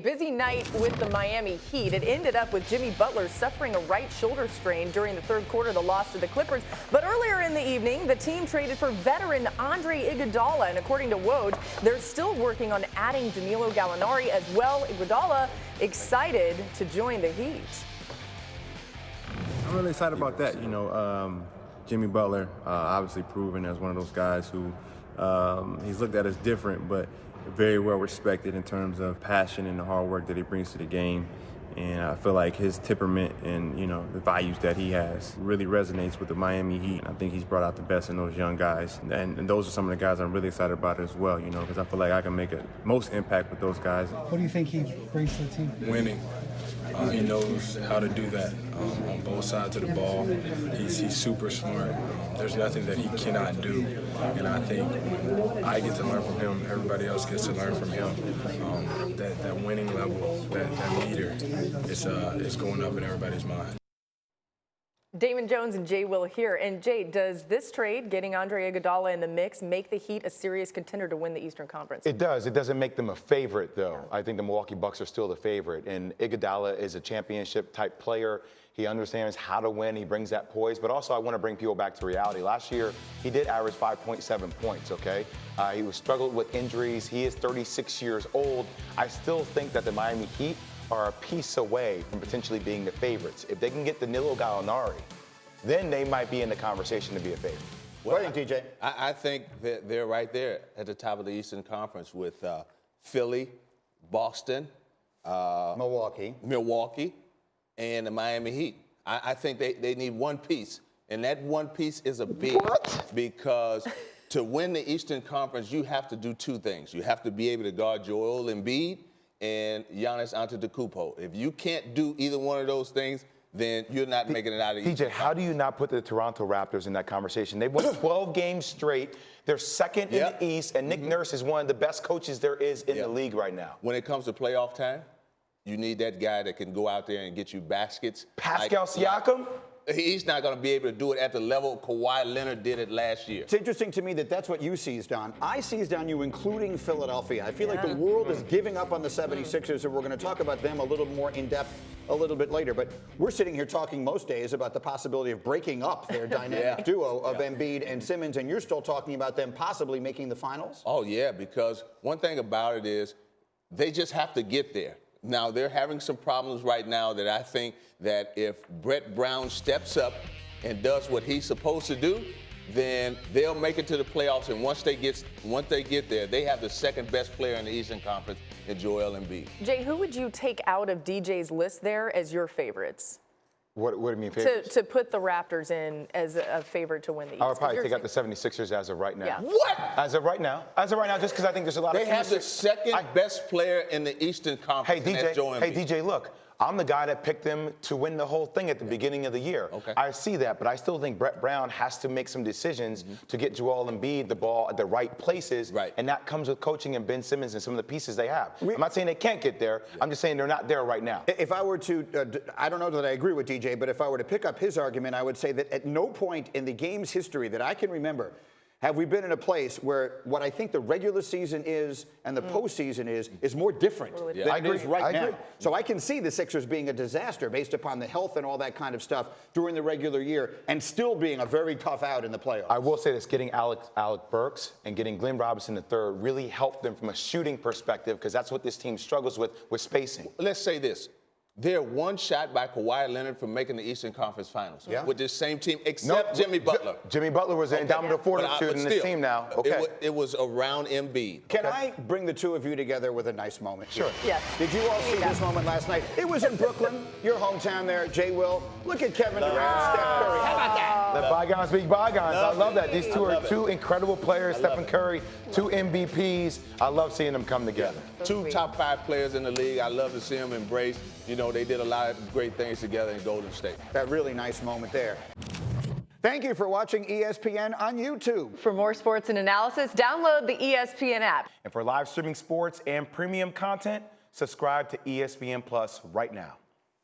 Busy night with the Miami Heat. It ended up with Jimmy Butler suffering a right shoulder strain during the third quarter, the loss to the Clippers. But earlier in the evening, the team traded for veteran Andre Iguodala. And according to Woj, they're still working on adding Danilo Gallinari as well. Iguodala excited to join the Heat. I'm really excited about that. Jimmy Butler, obviously proven as one of those guys who he's looked at as different, but very well respected in terms of passion and the hard work that he brings to the game. And I feel like his temperament and, the values that he has really resonates with the Miami Heat. I think he's brought out the best in those young guys. And those are some of the guys I'm really excited about as well, because I feel like I can make a most impact with those guys. What do you think he brings to the team? Winning. He knows how to do that on both sides of the ball. He's super smart. There's nothing that he cannot do. And I think I get to learn from him. Everybody else gets to learn from him. That winning level, that leader, is going up in everybody's mind. Damon Jones and Jay Will here. And Jay, does this trade, getting Andre Iguodala in the mix, make the Heat a serious contender to win the Eastern Conference? It does. It doesn't make them a favorite, though. I think the Milwaukee Bucks are still the favorite. And Iguodala is a championship-type player. He understands how to win. He brings that poise. But also, I want to bring people back to reality. Last year, he did average 5.7 points, okay? He was struggled with injuries. He is 36 years old. I still think that the Miami Heat are a piece away from potentially being the favorites. If they can get Danilo Gallinari, then they might be in the conversation to be a favorite. What do you think, TJ? I think that they're right there at the top of the Eastern Conference with Philly, Boston, Milwaukee, and the Miami Heat. I think they need one piece, and that one piece is a big. What? Because to win the Eastern Conference, you have to do two things. You have to be able to guard Joel Embiid and Giannis Antetokounmpo. If you can't do either one of those things, then you're not making it out of the TJ, how do you not put the Toronto Raptors in that conversation? They've won 12 games straight. They're second in the East, and Nick Nurse is one of the best coaches there is in the league right now. When it comes to playoff time, you need that guy that can go out there and get you baskets. Pascal Siakam? He's not going to be able to do it at the level Kawhi Leonard did it last year. It's interesting to me that that's what you seized on. I seized on you including Philadelphia. I feel like the world is giving up on the 76ers, and we're going to talk about them a little more in depth a little bit later. But we're sitting here talking most days about the possibility of breaking up their dynamic duo of Embiid and Simmons, and you're still talking about them possibly making the finals? Oh, yeah, because one thing about it is they just have to get there. Now, they're having some problems right now that I think that if Brett Brown steps up and does what he's supposed to do, then they'll make it to the playoffs. And once they get there, they have the second best player in the Eastern Conference in Joel Embiid. Jay, who would you take out of DJ's list there as your favorites? What do you mean favorites? To put the Raptors in as a favorite to win the East. I would probably take out the 76ers as of right now. Yeah. What? As of right now, just because I think there's a lot of. They have the second best player in the Eastern Conference. Hey DJ, look, I'm the guy that picked them to win the whole thing at the beginning of the year. Okay. I see that, but I still think Brett Brown has to make some decisions to get Joel Embiid the ball at the right places. Right. And that comes with coaching and Ben Simmons and some of the pieces they have. I'm not saying they can't get there. I'm just saying they're not there right now. If I were to, I don't know that I agree with DJ, but if I were to pick up his argument, I would say that at no point in the game's history that I can remember have we been in a place where what I think the regular season is and the postseason is more different than it is right now. So I can see the Sixers being a disaster based upon the health and all that kind of stuff during the regular year and still being a very tough out in the playoffs. I will say this, getting Alec Burks and getting Glenn Robinson III really helped them from a shooting perspective because that's what this team struggles with spacing. Let's say this. They're one shot by Kawhi Leonard from making the Eastern Conference Finals with this same team, except Jimmy Butler. Jimmy Butler was an indomitable fortitude in this team now. Okay. It was around Embiid. Can I bring the two of you together with a nice moment? Sure. Yes. Did you all see this moment last night? It was in Brooklyn, your hometown there, Jay Will. Look at Kevin Durant and Steph Curry. How about that? Let bygones be bygones. I love that. These two are two incredible players, Stephen Curry, two MVPs. I love seeing them come together. Two top 5 players in the league. I love to see them embrace. They did a lot of great things together in Golden State. That really nice moment there. Thank you for watching ESPN on YouTube. For more sports and analysis, download the ESPN app. And for live streaming sports and premium content, subscribe to ESPN Plus right now.